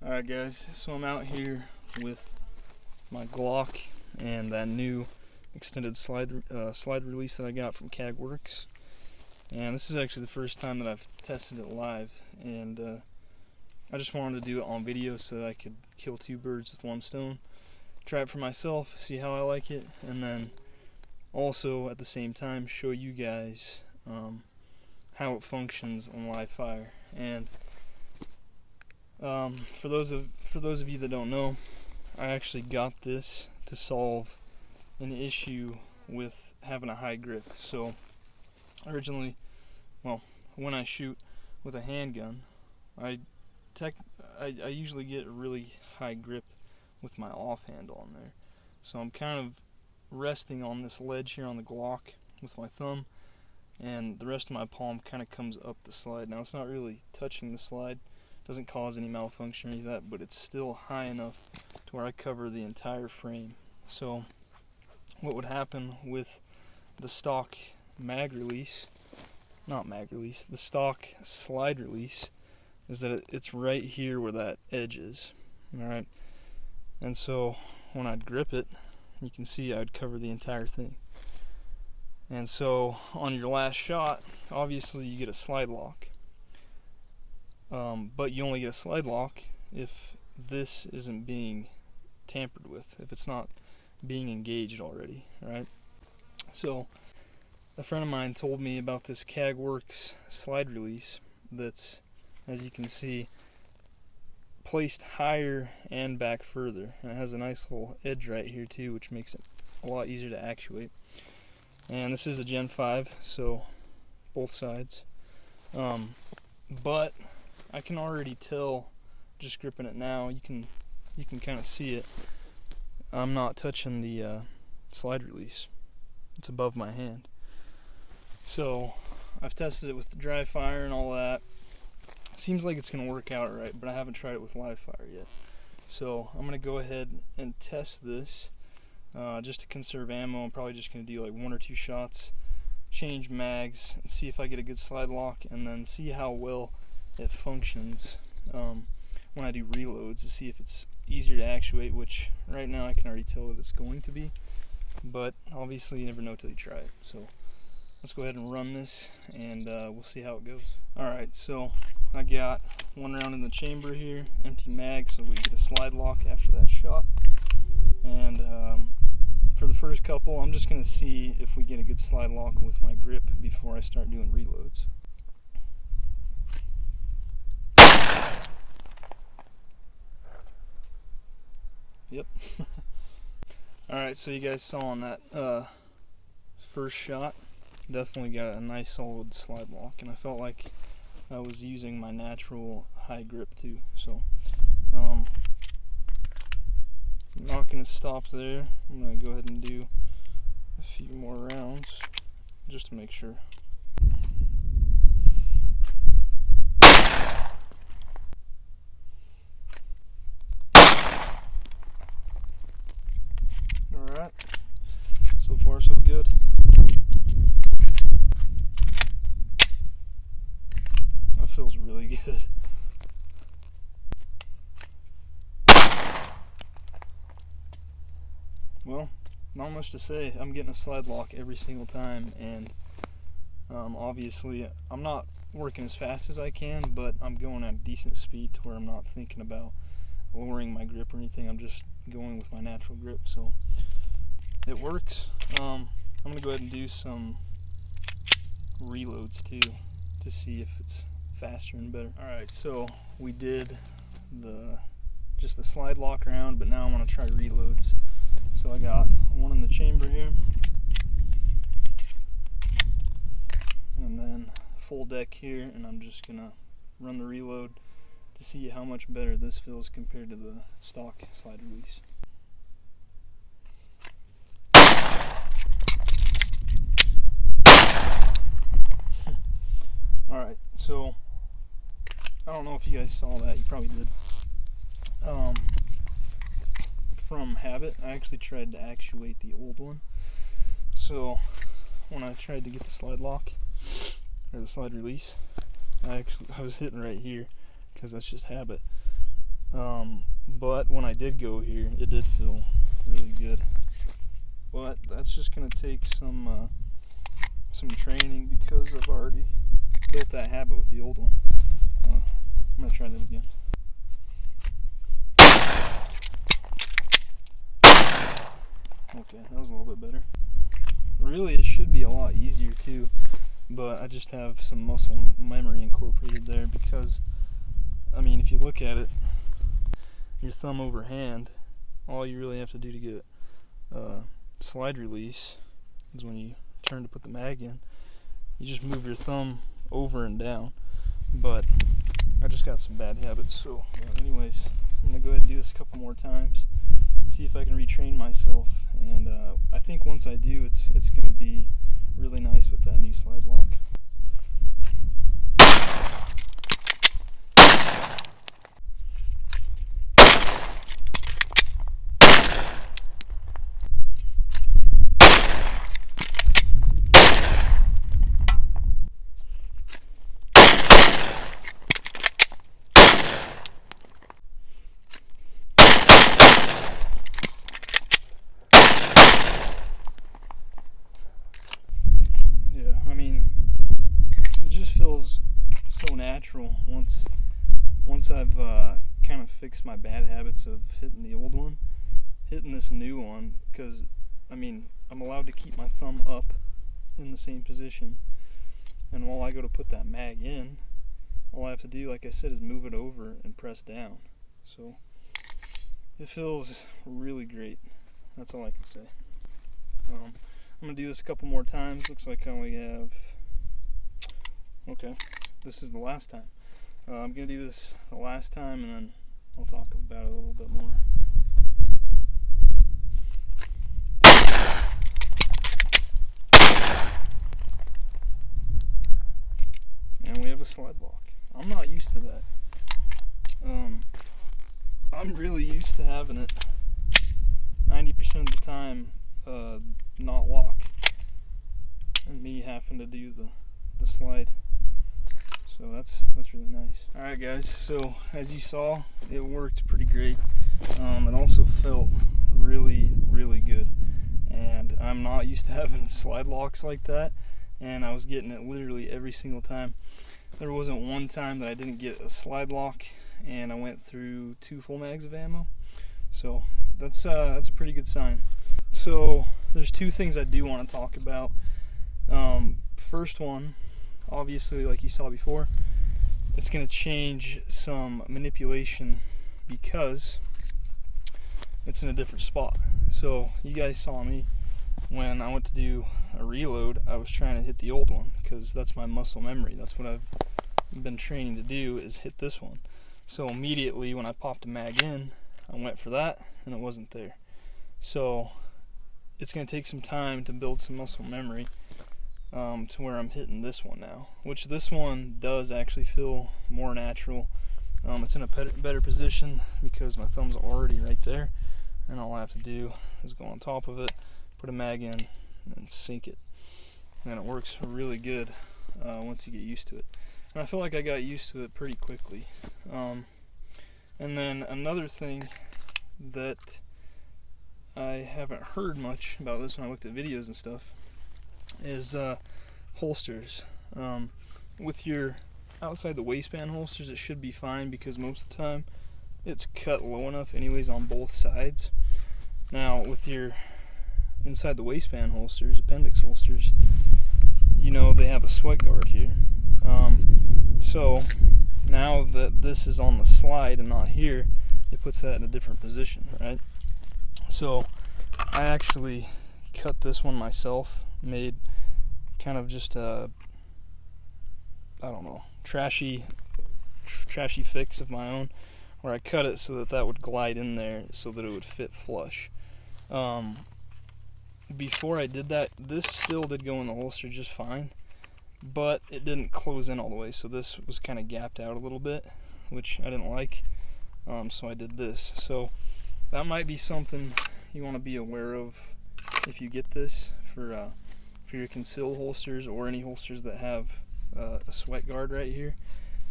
Alright guys, so I'm out here with my Glock and that new extended slide release that I got from Kagwerks. And this is actually the first time that I've tested it live, and I just wanted to do it on video so that I could kill two birds with one stone. Try it for myself, see how I like it, and then also at the same time show you guys how it functions on live fire. And for those of you that don't know, I actually got this to solve an issue with having a high grip. So originally, when I shoot with a handgun, I usually get a really high grip with my offhand on there. So I'm kind of resting on this ledge here on the Glock with my thumb, and the rest of my palm kind of comes up the slide. Now it's not really touching the slide, doesn't cause any malfunction or any of that, but it's still high enough to where I cover the entire frame. So what would happen with the stock the stock slide release is that it's right here where that edge is. Alright, and so when I'd grip it, you can see I'd cover the entire thing. And so on your last shot, obviously you get a slide lock, but you only get a slide lock if this isn't being tampered with, if it's not being engaged already, right? So a friend of mine told me about this Kagwerks slide release that's, as you can see, placed higher and back further, and it has a nice little edge right here too, which makes it a lot easier to actuate. And this is a Gen 5, so both sides, but I can already tell just gripping it now. You can kind of see it. I'm not touching the slide release, it's above my hand. So I've tested it with the dry fire and all that. Seems like it's going to work out right, but I haven't tried it with live fire yet. So I'm going to go ahead and test this just to conserve ammo. I'm probably just going to do like 1 or 2 shots, change mags, and see if I get a good slide lock, and then see how well it functions when I do reloads, to see if it's easier to actuate, which right now I can already tell that it's going to be, but obviously you never know till you try it. So let's go ahead and run this, and we'll see how it goes. Alright, so I got 1 round in the chamber here, empty mag, so we get a slide lock after that shot. And for the first couple, I'm just going to see if we get a good slide lock with my grip before I start doing reloads. Yep. Alright, so you guys saw on that first shot, definitely got a nice solid slide lock, and I felt like I was using my natural high grip too. So I'm not going to stop there. I'm going to go ahead and do a few more rounds just to make sure. Alright, so far so good. That feels really good. Well, not much to say. I'm getting a slide lock every single time, and obviously I'm not working as fast as I can, but I'm going at a decent speed to where I'm not thinking about lowering my grip or anything. I'm just going with my natural grip, so it works. I'm going to go ahead and do some reloads too to see if it's faster and better. Alright, so we did just the slide lock round, but now I want to try reloads. So I got 1 in the chamber here, and then full deck here, and I'm just going to run the reload to see how much better this feels compared to the stock slide release. Alright, so I don't know if you guys saw that, you probably did. From habit, I actually tried to actuate the old one. So when I tried to get the slide lock, or the slide release, I was hitting right here because that's just habit. But when I did go here, it did feel really good. But that's just gonna take some training because I've already built that habit with the old one. I'm gonna try that again. Okay, that was a little bit better. Really, it should be a lot easier too, but I just have some muscle memory incorporated there because, I mean, if you look at it, your thumb over hand, all you really have to do to get slide release is when you turn to put the mag in, you just move your thumb over and down. But I just got some bad habits, so anyways, I'm gonna go ahead and do this a couple more times, see if I can retrain myself, and I think once I do, it's gonna be really nice with that new slide lock. Feels so natural once I've kind of fixed my bad habits of hitting the old one, hitting this new one, because I mean I'm allowed to keep my thumb up in the same position, and while I go to put that mag in, all I have to do, like I said, is move it over and press down. So it feels really great. That's all I can say. I'm gonna do this a couple more times. Looks like I only have, okay, this is the last time. I'm going to do this the last time, and then I'll talk about it a little bit more. And we have a slide lock. I'm not used to that. I'm really used to having it 90% of the time not lock, and me having to do the slide. So that's really nice. Alright guys, so as you saw, it worked pretty great. It also felt really, really good. And I'm not used to having slide locks like that, and I was getting it literally every single time. There wasn't one time that I didn't get a slide lock, and I went through 2 full mags of ammo. So that's a pretty good sign. So there's 2 things I do want to talk about. First one, obviously, like you saw before, it's going to change some manipulation because it's in a different spot. So you guys saw me when I went to do a reload, I was trying to hit the old one because that's my muscle memory. That's what I've been training to do, is hit this one. So immediately when I popped a mag in, I went for that and it wasn't there. So it's going to take some time to build some muscle memory to where I'm hitting this one now, which this one does actually feel more natural. It's in a better position because my thumb's already right there, and all I have to do is go on top of it, put a mag in, and sink it, and it works really good once you get used to it. And I feel like I got used to it pretty quickly. And then another thing that I haven't heard much about this when I looked at videos and stuff is holsters. With your outside the waistband holsters, it should be fine because most of the time it's cut low enough anyways on both sides. Now with your inside the waistband holsters, appendix holsters, you know they have a sweat guard here. So now that this is on the slide and not here, it puts that in a different position, right? So I actually cut this one myself, made kind of just a, I don't know, trashy fix of my own, where I cut it so that would glide in there so that it would fit flush. Before I did that, this still did go in the holster just fine, but it didn't close in all the way, so this was kind of gapped out a little bit, which I didn't like. So I did this. So that might be something you want to be aware of if you get this for your conceal holsters or any holsters that have a sweat guard right here.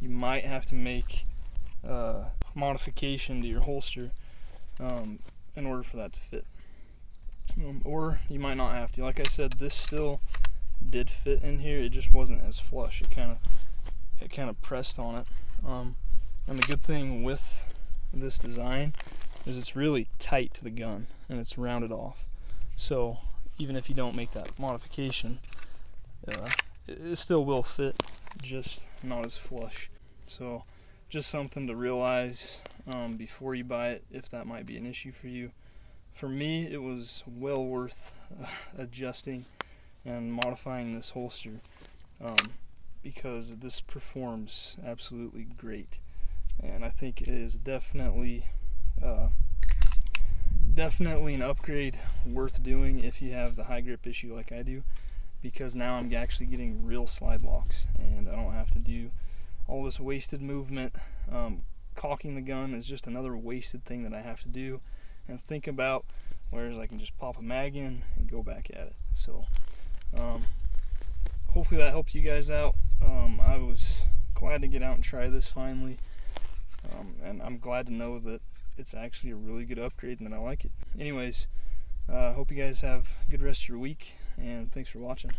You might have to make modification to your holster in order for that to fit. Or you might not have to. Like I said, this still did fit in here, it just wasn't as flush. It kind of pressed on it. And the good thing with this design is it's really tight to the gun and it's rounded off. So even if you don't make that modification, it still will fit, just not as flush. So just something to realize before you buy it, if that might be an issue for you. For me, it was well worth adjusting and modifying this holster because this performs absolutely great, and I think it is definitely an upgrade worth doing if you have the high grip issue like I do, because now I'm actually getting real slide locks and I don't have to do all this wasted movement. Caulking the gun is just another wasted thing that I have to do and think about, whereas I can just pop a mag in and go back at it. So hopefully that helps you guys out. I was glad to get out and try this finally, and I'm glad to know that it's actually a really good upgrade and that I like it. Anyways, hope you guys have a good rest of your week, and thanks for watching.